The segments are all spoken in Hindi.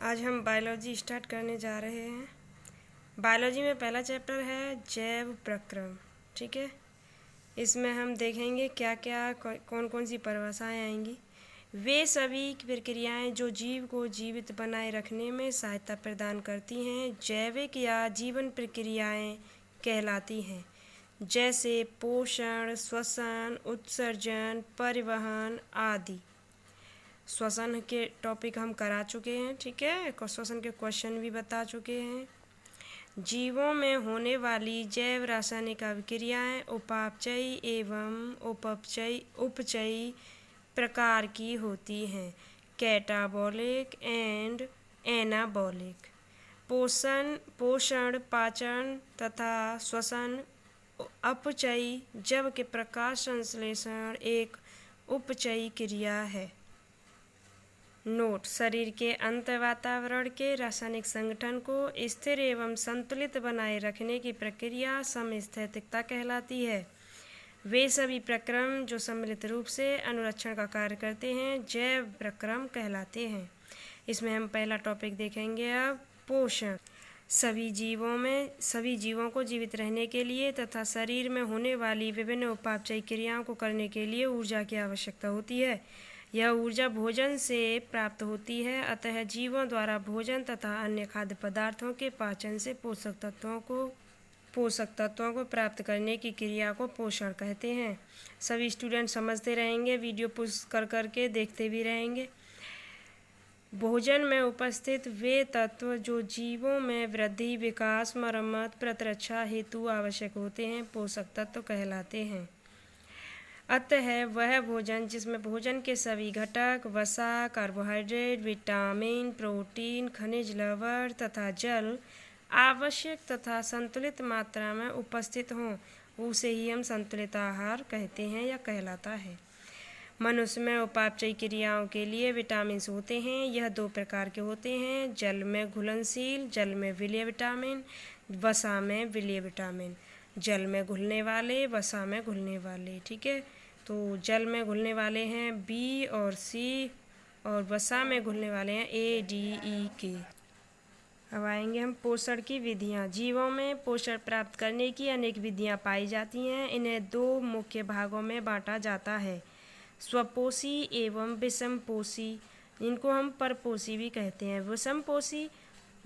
आज हम बायोलॉजी स्टार्ट करने जा रहे हैं। बायोलॉजी में पहला चैप्टर है जैव प्रक्रम। ठीक है, इसमें हम देखेंगे क्या क्या कौन कौन सी परिभाषाएं आएंगी। वे सभी प्रक्रियाएं जो जीव को जीवित बनाए रखने में सहायता प्रदान करती हैं जैविक या जीवन प्रक्रियाएं कहलाती हैं, जैसे पोषण, श्वसन, उत्सर्जन, परिवहन आदि। श्वसन के टॉपिक हम करा चुके हैं। ठीक है, श्वसन के क्वेश्चन भी बता चुके हैं। जीवों में होने वाली जैव रासायनिक अभिक्रियाएं उपापचयी एवं उपचयी प्रकार की होती हैं, कैटाबॉलिक एंड एनाबॉलिक। पोषण, पाचन तथा श्वसन अपचयी, जबकि प्रकाश संश्लेषण एक उपचयी क्रिया है। नोट: शरीर के अंत वातावरण के रासायनिक संगठन को स्थिर एवं संतुलित बनाए रखने की प्रक्रिया समस्थैतिकता कहलाती है। वे सभी प्रक्रम जो सम्मिलित रूप से अनुरक्षण का कार्य करते हैं जैव प्रक्रम कहलाते हैं। इसमें हम पहला टॉपिक देखेंगे अब पोषण। सभी जीवों को जीवित रहने के लिए तथा शरीर में होने वाली विभिन्न उपापचयी क्रियाओं को करने के लिए ऊर्जा की आवश्यकता होती है। यह ऊर्जा भोजन से प्राप्त होती है, अतः जीवों द्वारा भोजन तथा अन्य खाद्य पदार्थों के पाचन से पोषक तत्वों को प्राप्त करने की क्रिया को पोषण कहते हैं। सभी स्टूडेंट समझते रहेंगे, वीडियो पॉज कर करके देखते भी रहेंगे। भोजन में उपस्थित वे तत्व जो जीवों में वृद्धि, विकास, मरम्मत, प्रतिरक्षा हेतु आवश्यक होते हैं पोषक तत्व कहलाते हैं। अतः वह भोजन जिसमें भोजन के सभी घटक वसा, कार्बोहाइड्रेट, विटामिन, प्रोटीन, खनिज लवण तथा जल आवश्यक तथा संतुलित मात्रा में उपस्थित हों उसे ही हम संतुलित आहार कहते हैं या कहलाता है। मनुष्य में उपापचयी क्रियाओं के लिए विटामिन होते हैं। यह दो प्रकार के होते हैं: जल में घुलनशील, जल में विलीय विटामिन, वसा में विलीय विटामिन। जल में घुलने वाले, वसा में घुलने वाले। ठीक है, तो जल में घुलने वाले हैं बी और सी और वसा में घुलने वाले हैं ए, डी, ई, के। अब आएंगे हम पोषण की विधियाँ। जीवों में पोषण प्राप्त करने की अनेक विधियाँ पाई जाती हैं। इन्हें दो मुख्य भागों में बांटा जाता है: स्वपोषी एवं विषमपोषी। इनको हम परपोषी भी कहते हैं। विषमपोषी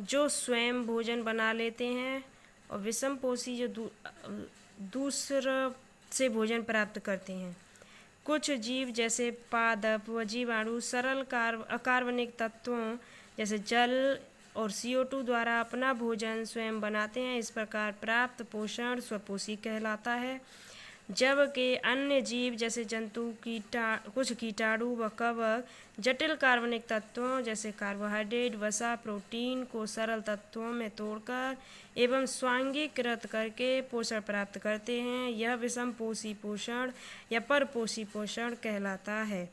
जो स्वयं भोजन बना लेते हैं और विषमपोषी जो दूसरों से भोजन प्राप्त करते हैं। कुछ जीव जैसे पादप व जीवाणु सरल अकार्बनिक तत्वों जैसे जल और CO2 द्वारा अपना भोजन स्वयं बनाते हैं। इस प्रकार प्राप्त पोषण स्वपोषी कहलाता है, जबकि अन्य जीव जैसे जंतु, कुछ कीटाणु व कवक जटिल कार्बनिक तत्वों जैसे कार्बोहाइड्रेट, वसा, प्रोटीन को सरल तत्वों में तोड़कर एवं स्वांगीकृत करके पोषण प्राप्त करते हैं। यह विषमपोषी पोषण या परपोषी पोषण कहलाता है।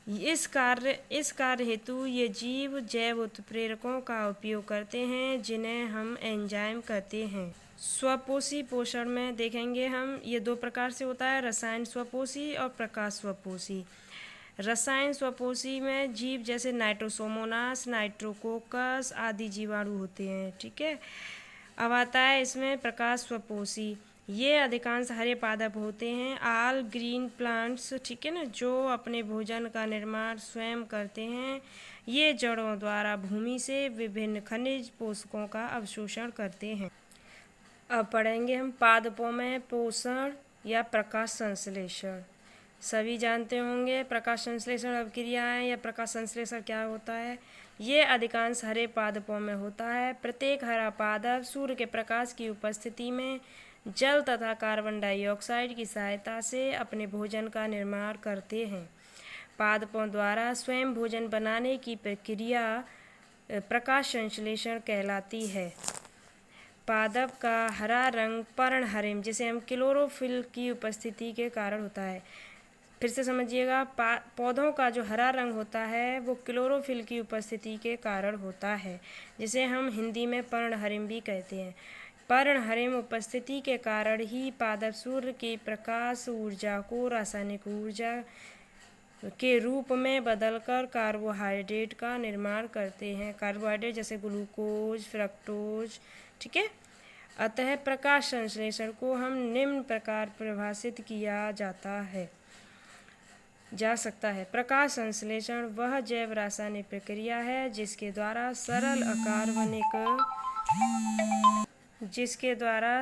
इस कार्य हेतु ये जीव जैव उत्प्रेरकों का उपयोग करते हैं जिन्हें हम एंजाइम कहते हैं। स्वपोषी पोषण में देखेंगे हम, ये दो प्रकार से होता है: रसायन स्वपोषी और प्रकाश स्वपोषी। रसायन स्वपोषी में जीव जैसे नाइट्रोसोमोनास, नाइट्रोकोकस आदि जीवाणु होते हैं। ठीक है, अब आता है इसमें प्रकाश स्वपोषी। ये अधिकांश हरे पादप होते हैं, ऑल ग्रीन प्लांट्स। ठीक है ना, जो अपने भोजन का निर्माण स्वयं करते हैं। ये जड़ों द्वारा भूमि से विभिन्न खनिज पोषकों का अवशोषण करते हैं। अब पढ़ेंगे हम पादपों में पोषण या प्रकाश संश्लेषण। सभी जानते होंगे प्रकाश संश्लेषण अभिक्रियाएं या प्रकाश संश्लेषण क्या होता है। ये अधिकांश हरे पादपों में होता है। प्रत्येक हरा पादप सूर्य के प्रकाश की उपस्थिति में जल तथा कार्बन डाइऑक्साइड की सहायता से अपने भोजन का निर्माण करते हैं। पादपों द्वारा स्वयं भोजन बनाने की प्रक्रिया प्रकाश संश्लेषण कहलाती है। पादप का हरा रंग पर्णहरिम जिसे हम क्लोरोफिल की उपस्थिति के कारण होता है। फिर से समझिएगा, पौधों का जो हरा रंग होता है वो क्लोरोफिल की उपस्थिति के कारण होता है, जिसे हम हिंदी में पर्णहरिम भी कहते हैं। पर्णहरिम उपस्थिति के कारण ही पादप सूर्य की प्रकाश ऊर्जा को रासायनिक ऊर्जा के रूप में बदलकर कार्बोहाइड्रेट का निर्माण करते हैं। कार्बोहाइड्रेट जैसे ग्लूकोज, फ्रक्टोज, ठीक है। अतः प्रकाश संश्लेषण को हम निम्न प्रकार परिभाषित किया जा सकता है। प्रकाश संश्लेषण वह जैव रासायनिक प्रक्रिया है जिसके द्वारा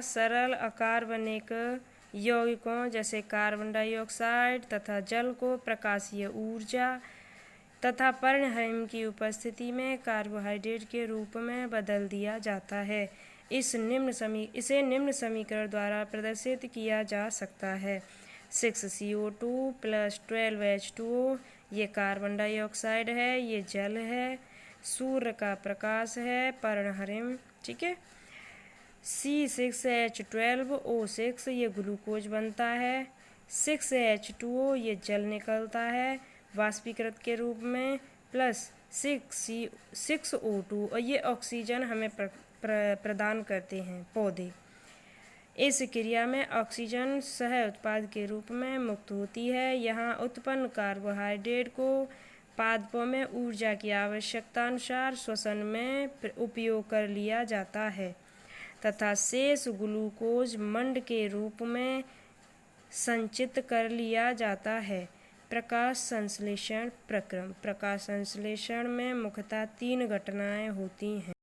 सरल अकार्बनिक यौगिकों जैसे कार्बन डाइऑक्साइड तथा जल को प्रकाशीय ऊर्जा तथा पर्णहरिम की उपस्थिति में कार्बोहाइड्रेट के रूप में बदल दिया जाता है। इसे निम्न समीकरण द्वारा प्रदर्शित किया जा सकता है। 6CO2 + 12H2O, ये कार्बन डाइऑक्साइड है, ये जल है, सूर्य का प्रकाश है, पर्णहरिम, ठीक है। C6H12O6, ये ग्लूकोज बनता है। 6H2O, ये जल निकलता है वाष्पीकृत के रूप में, प्लस 6O2, और ये ऑक्सीजन हमें प्रदान करते हैं पौधे। इस क्रिया में ऑक्सीजन सह उत्पाद के रूप में मुक्त होती है। यहाँ उत्पन्न कार्बोहाइड्रेट को पादपों में ऊर्जा की आवश्यकता अनुसार श्वसन में उपयोग कर लिया जाता है तथा शेष ग्लूकोज मंड के रूप में संचित कर लिया जाता है। प्रकाश संश्लेषण प्रक्रम। प्रकाश संश्लेषण में मुख्यतः 3 घटनाएं होती हैं।